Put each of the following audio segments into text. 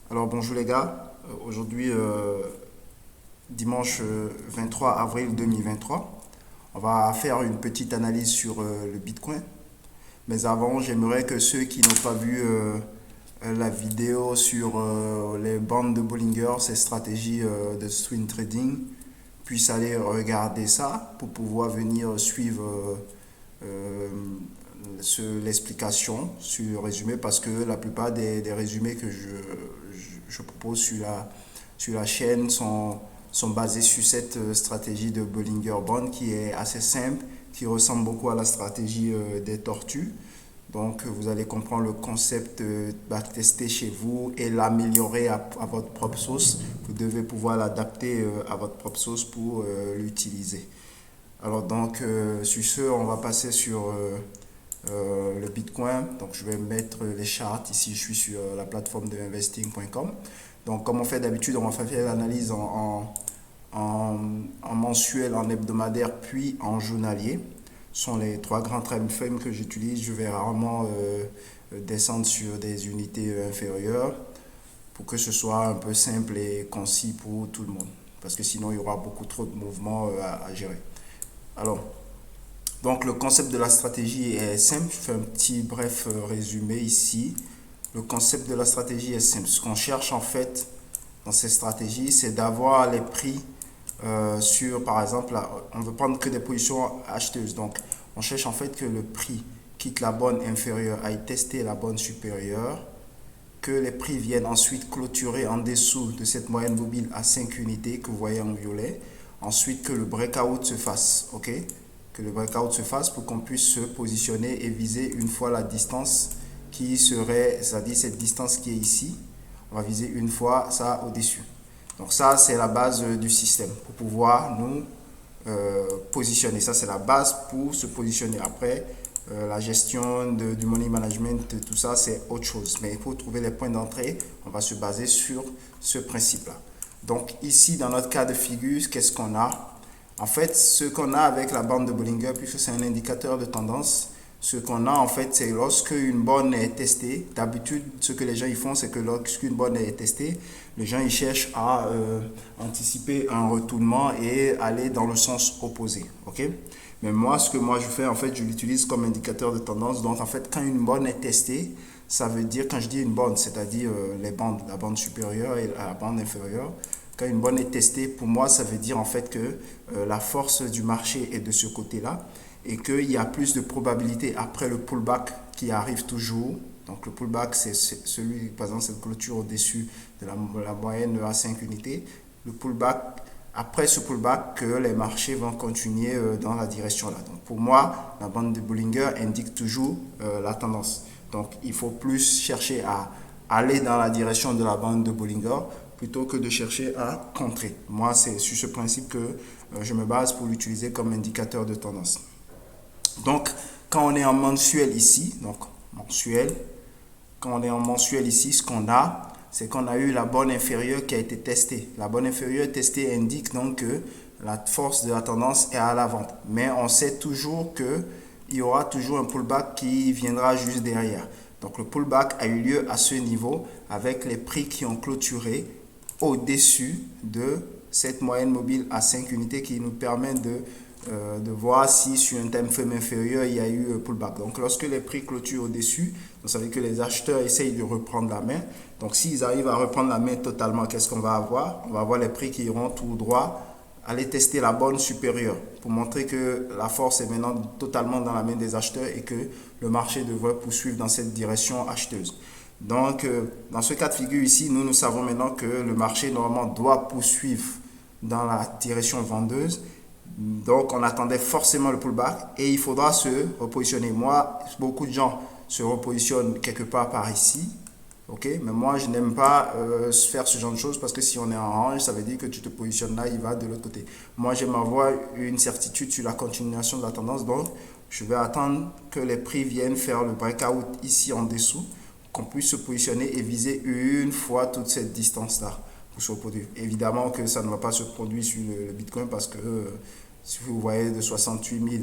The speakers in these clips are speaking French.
Alors bonjour les gars. Aujourd'hui dimanche 23 avril 2023, on va faire une petite analyse sur le Bitcoin. Mais avant, j'aimerais que ceux qui n'ont pas vu la vidéo sur les bandes de Bollinger, ces stratégies de swing trading, puissent aller regarder ça pour pouvoir venir suivre euh, l'explication sur le résumé, parce que la plupart des résumés que je propose sur la chaîne sont basés sur cette stratégie de Bollinger Band qui est assez simple, qui ressemble beaucoup à la stratégie des tortues. Donc vous allez comprendre le concept, backtester chez vous et l'améliorer à votre propre sauce. Vous devez pouvoir l'adapter à votre propre sauce pour l'utiliser. Alors donc sur ce, on va passer sur le Bitcoin. Donc je vais mettre les charts ici. Je suis sur la plateforme de investing.com. Donc comme on fait d'habitude, on va faire l'analyse en mensuel, en hebdomadaire, puis en journalier. Ce sont les trois grands time frames que j'utilise. Je vais rarement descendre sur des unités inférieures pour que ce soit un peu simple et concis pour tout le monde. Parce que sinon, il y aura beaucoup trop de mouvements à gérer. Alors, donc le concept de la stratégie est simple. Je fais un petit bref résumé ici. Le concept de la stratégie est simple. Ce qu'on cherche en fait dans ces stratégies, c'est d'avoir les prix sur, par exemple, on veut prendre que des positions acheteuses. Donc, on cherche en fait que le prix quitte la borne inférieure, aille tester la borne supérieure, que les prix viennent ensuite clôturer en dessous de cette moyenne mobile à 5 unités que vous voyez en violet. Ensuite, que le breakout se fasse, ok? Que le breakout se fasse pour qu'on puisse se positionner et viser une fois la distance qui serait, c'est-à-dire cette distance qui est ici, on va viser une fois ça au-dessus. Donc ça, c'est la base du système pour pouvoir nous positionner. Ça, c'est la base pour se positionner. Après, la gestion du money management, tout ça, c'est autre chose. Mais pour trouver les points d'entrée, on va se baser sur ce principe-là. Donc ici, dans notre cas de figure, qu'est-ce qu'on a? En fait, ce qu'on a avec la bande de Bollinger, puisque c'est un indicateur de tendance, ce qu'on a en fait, c'est lorsque une borne est testée. D'habitude, ce que les gens ils font, c'est que lorsqu'une borne est testée, les gens ils cherchent à anticiper un retournement et aller dans le sens opposé. Ok? Mais moi, ce que moi je fais, en fait, je l'utilise comme indicateur de tendance. Donc, en fait, quand une borne est testée, ça veut dire, quand je dis une borne, c'est-à-dire les bandes, la bande supérieure et la bande inférieure, quand une borne est testée, pour moi, ça veut dire en fait que la force du marché est de ce côté-là et qu'il y a plus de probabilité après le pullback qui arrive toujours. Donc le pullback, c'est celui, par exemple, cette clôture au-dessus de la moyenne à 5 unités. Le pullback, après ce pullback, que les marchés vont continuer dans la direction là. Donc pour moi, la bande de Bollinger indique toujours la tendance. Donc il faut plus chercher à aller dans la direction de la bande de Bollinger plutôt que de chercher à contrer. Moi, c'est sur ce principe que je me base pour l'utiliser comme indicateur de tendance. Donc, quand on est en mensuel ici, donc mensuel, quand on est en mensuel ici, ce qu'on a, c'est qu'on a eu la borne inférieure qui a été testée. La borne inférieure testée indique donc que la force de la tendance est à la vente. Mais on sait toujours qu'il y aura toujours un pullback qui viendra juste derrière. Donc le pullback a eu lieu à ce niveau avec les prix qui ont clôturé au-dessus de cette moyenne mobile à 5 unités qui nous permet de voir si sur un time frame inférieur il y a eu un pullback. Donc lorsque les prix clôturent au-dessus, vous savez que les acheteurs essayent de reprendre la main. Donc s'ils arrivent à reprendre la main totalement, qu'est-ce qu'on va avoir? On va avoir les prix qui iront tout droit aller tester la borne supérieure pour montrer que la force est maintenant totalement dans la main des acheteurs et que le marché devrait poursuivre dans cette direction acheteuse. Donc, dans ce cas de figure ici, nous savons maintenant que le marché normalement doit poursuivre dans la direction vendeuse. Donc, on attendait forcément le pullback et il faudra se repositionner. Moi, beaucoup de gens se repositionnent quelque part par ici. Ok, mais moi je n'aime pas faire ce genre de choses parce que si on est en range, ça veut dire que tu te positionnes là, il va de l'autre côté. Moi j'aime avoir une certitude sur la continuation de la tendance, donc je vais attendre que les prix viennent faire le breakout ici en dessous, qu'on puisse se positionner et viser une fois toute cette distance-là pour se reproduire. Évidemment que ça ne va pas se produire sur le Bitcoin parce que si vous voyez de 68 000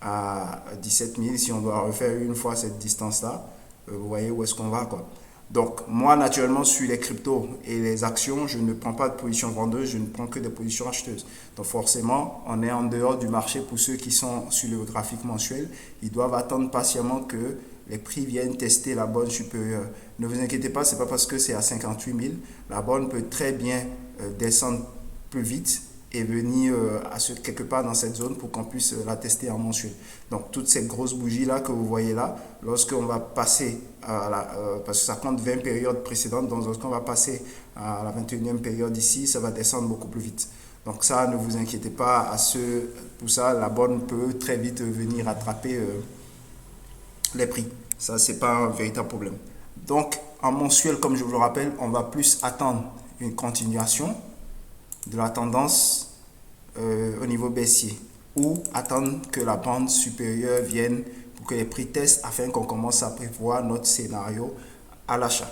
à 17 000, si on doit refaire une fois cette distance-là, vous voyez où est-ce qu'on va quoi. Donc, moi, naturellement, sur les cryptos et les actions, je ne prends pas de position vendeuse, je ne prends que des positions acheteuses. Donc, forcément, on est en dehors du marché pour ceux qui sont sur le graphique mensuel. Ils doivent attendre patiemment que les prix viennent tester la borne supérieure. Ne vous inquiétez pas, ce n'est pas parce que c'est à 58 000. La borne peut très bien descendre plus vite et venir quelque part dans cette zone pour qu'on puisse la tester en mensuel. Donc toutes ces grosses bougies là que vous voyez là, lorsqu'on va passer parce que ça compte 20 périodes précédentes, donc lorsqu'on va passer à la 21e période ici, ça va descendre beaucoup plus vite. Donc ça, ne vous inquiétez pas pour ça, la borne peut très vite venir attraper les prix. Ça, c'est pas un véritable problème. Donc en mensuel, comme je vous le rappelle, on va plus attendre une continuation de la tendance au niveau baissier ou attendre que la bande supérieure vienne pour que les prix testent afin qu'on commence à prévoir notre scénario à l'achat.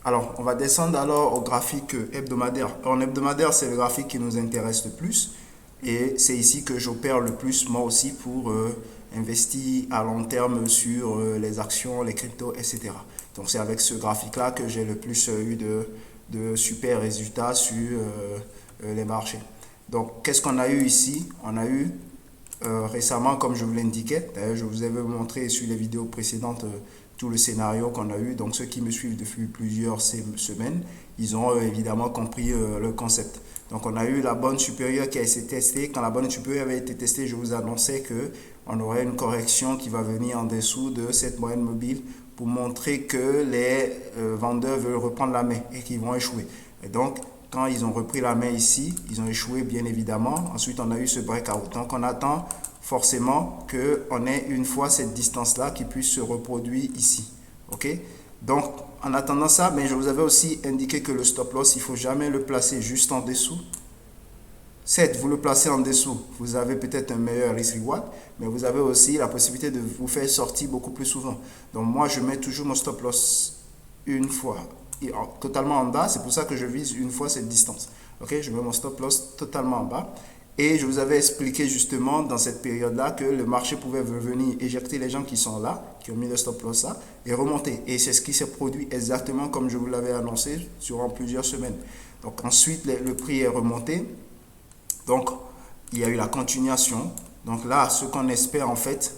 Alors, on va descendre alors au graphique hebdomadaire. En hebdomadaire, c'est le graphique qui nous intéresse le plus et c'est ici que j'opère le plus moi aussi pour investir à long terme sur les actions, les cryptos, etc. Donc, c'est avec ce graphique-là que j'ai le plus eu de super résultats sur les marchés. Donc, qu'est-ce qu'on a eu ici? On a eu récemment, comme je vous l'indiquais, d'ailleurs je vous avais montré sur les vidéos précédentes tout le scénario qu'on a eu. Donc, ceux qui me suivent depuis plusieurs semaines, ils ont évidemment compris le concept. Donc, on a eu la borne supérieure qui a été testée. Quand la borne supérieure avait été testée, je vous annonçais qu'on aurait une correction qui va venir en dessous de cette moyenne mobile pour montrer que les vendeurs veulent reprendre la main et qu'ils vont échouer. Et donc, quand ils ont repris la main ici, ils ont échoué bien évidemment. Ensuite, on a eu ce breakout. Donc, on attend forcément qu'on ait une fois cette distance-là qui puisse se reproduire ici. OK? Donc, en attendant ça, mais je vous avais aussi indiqué que le stop loss, il ne faut jamais le placer juste en dessous. Certes, vous le placez en dessous, vous avez peut-être un meilleur risk reward, mais vous avez aussi la possibilité de vous faire sortir beaucoup plus souvent. Donc, moi, je mets toujours mon stop loss une fois totalement en bas, c'est pour ça que je vise une fois cette distance. Ok, je mets mon stop loss totalement en bas. Et je vous avais expliqué justement dans cette période-là que le marché pouvait venir éjecter les gens qui sont là, qui ont mis le stop loss là, et remonter. Et c'est ce qui s'est produit exactement comme je vous l'avais annoncé durant plusieurs semaines. Donc ensuite, le prix est remonté. Donc, il y a eu la continuation. Donc là, ce qu'on espère en fait,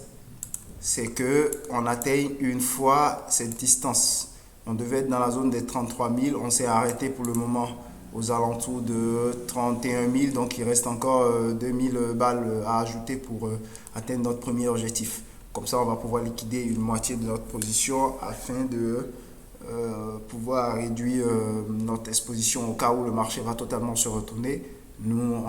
c'est qu'on atteigne une fois cette distance. On devait être dans la zone des 33 000. On s'est arrêté pour le moment aux alentours de 31 000. Donc, il reste encore 2 000 balles à ajouter pour atteindre notre premier objectif. Comme ça, on va pouvoir liquider une moitié de notre position afin de pouvoir réduire notre exposition au cas où le marché va totalement se retourner. Nous,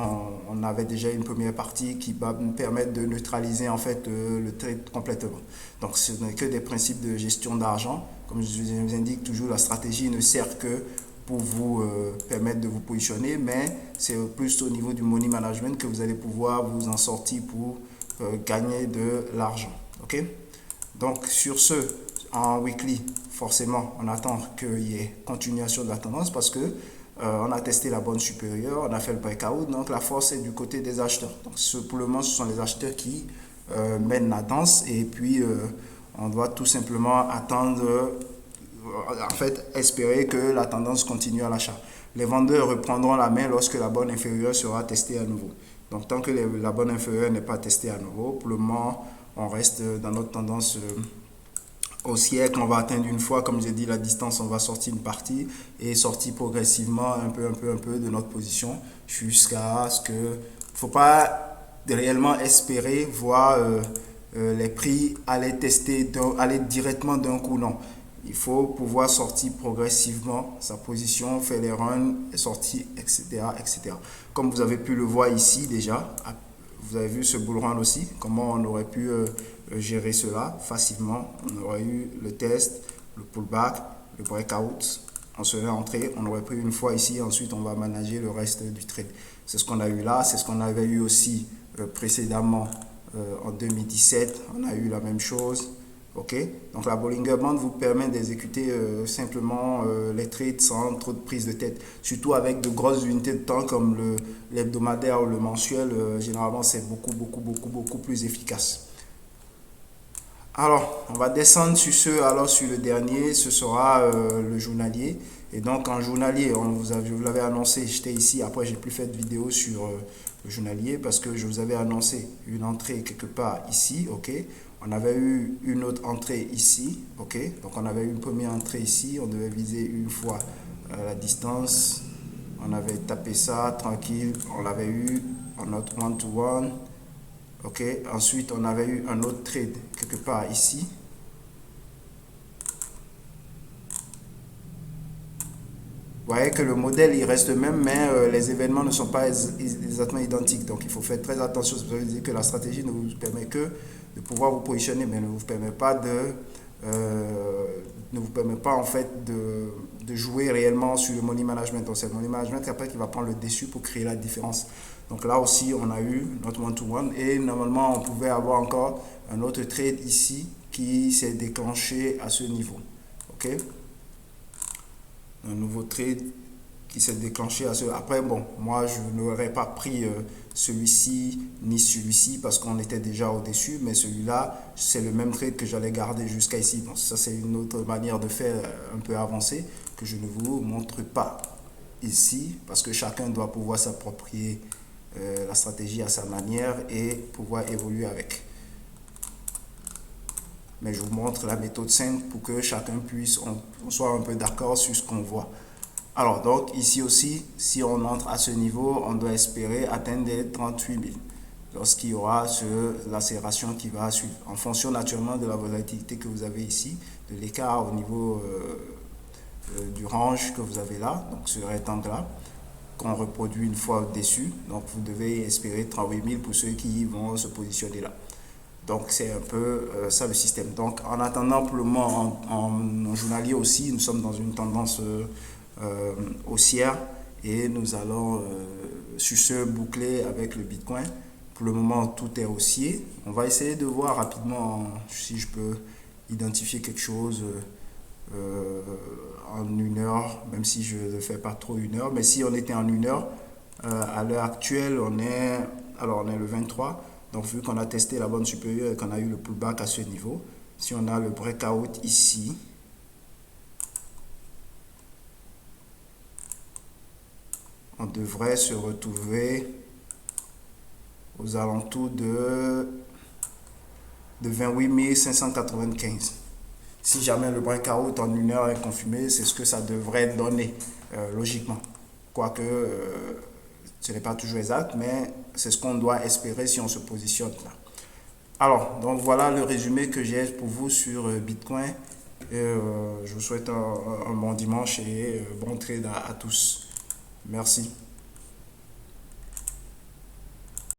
on avait déjà une première partie qui va nous permettre de neutraliser en fait le trade complètement. Donc, ce n'est que des principes de gestion d'argent. Comme je vous indique toujours, la stratégie ne sert que pour vous permettre de vous positionner, mais c'est plus au niveau du money management que vous allez pouvoir vous en sortir pour gagner de l'argent. Ok? Donc, sur ce, en weekly, forcément, on attend qu'il y ait continuation de la tendance parce que on a testé la borne supérieure, on a fait le breakout, donc la force est du côté des acheteurs. Donc pour le moment, ce sont les acheteurs qui mènent la danse et puis on doit tout simplement attendre, en fait, espérer que la tendance continue à l'achat. Les vendeurs reprendront la main lorsque la borne inférieure sera testée à nouveau. Donc tant que la borne inférieure n'est pas testée à nouveau, pour le moment, on reste dans notre tendance haussière. On va atteindre une fois, comme j'ai dit, la distance, on va sortir une partie et sortir progressivement un peu de notre position jusqu'à ce que... Il ne faut pas réellement espérer voir les prix aller tester, aller directement d'un coup, non. Il faut pouvoir sortir progressivement sa position, faire les runs, sortir, etc., etc. Comme vous avez pu le voir ici déjà, vous avez vu ce bull run aussi, comment on aurait pu gérer cela facilement. On aurait eu le test, le pullback, le breakout, on serait entré, on aurait pris une fois ici, ensuite on va manager le reste du trade. C'est ce qu'on a eu là, c'est ce qu'on avait eu aussi précédemment en 2017, on a eu la même chose. Ok, donc la Bollinger Band vous permet d'exécuter simplement les trades sans trop de prise de tête, surtout avec de grosses unités de temps comme l'hebdomadaire ou le mensuel. Généralement, c'est beaucoup plus efficace. Alors, on va descendre sur alors sur le dernier, ce sera le journalier. Et donc en journalier, je vous l'avais annoncé, j'étais ici, après j'ai plus fait de vidéo sur le journalier parce que je vous avais annoncé une entrée quelque part ici, ok. On avait eu une autre entrée ici, ok. Donc on avait eu une première entrée ici, on devait viser une fois la distance. On avait tapé ça tranquille, on l'avait eu en notre one-to-one. Ok, ensuite on avait eu un autre trade quelque part ici. Vous voyez que le modèle il reste le même, mais les événements ne sont pas exactement identiques. Donc il faut faire très attention. Ça veut dire que la stratégie ne vous permet que de pouvoir vous positionner, mais ne vous permet pas ne vous permet pas en fait de jouer réellement sur le money management. Donc c'est le money management après qui va prendre le dessus pour créer la différence. Donc là aussi on a eu notre one-to-one et normalement on pouvait avoir encore un autre trade ici qui s'est déclenché à ce niveau. Ok, un nouveau trade qui s'est déclenché à ce. Après, bon, moi, je n'aurais pas pris celui-ci ni celui-ci parce qu'on était déjà au-dessus, mais celui-là, c'est le même trade que j'allais garder jusqu'à ici. Donc, ça, c'est une autre manière de faire un peu avancée que je ne vous montre pas ici parce que chacun doit pouvoir s'approprier la stratégie à sa manière et pouvoir évoluer avec. Mais je vous montre la méthode simple pour que chacun puisse, on soit un peu d'accord sur ce qu'on voit. Alors, donc, ici aussi, si on entre à ce niveau, on doit espérer atteindre les 38 000 lorsqu'il y aura l'accélération qui va suivre, en fonction naturellement de la volatilité que vous avez ici, de l'écart au niveau du range que vous avez là, donc ce rectangle-là, qu'on reproduit une fois au-dessus. Donc, vous devez espérer 38 000 pour ceux qui vont se positionner là. Donc, c'est un peu ça le système. Donc, en attendant, pour le moment, en journalier aussi, nous sommes dans une tendance haussière et nous allons sur ce boucler avec le Bitcoin. Pour le moment, tout est haussier. On va essayer de voir rapidement si je peux identifier quelque chose en une heure, même si je ne fais pas trop une heure. Mais si on était en une heure, à l'heure actuelle, on est le 23. Donc, vu qu'on a testé la bande supérieure et qu'on a eu le pullback à ce niveau, si on a le breakout ici, on devrait se retrouver aux alentours de 28 595. Si jamais le breakout en une heure est confirmé, c'est ce que ça devrait donner, logiquement. Quoique, ce n'est pas toujours exact, mais c'est ce qu'on doit espérer si on se positionne là. Alors, donc voilà le résumé que j'ai pour vous sur Bitcoin. Je vous souhaite un bon dimanche et bon trade à tous. Merci.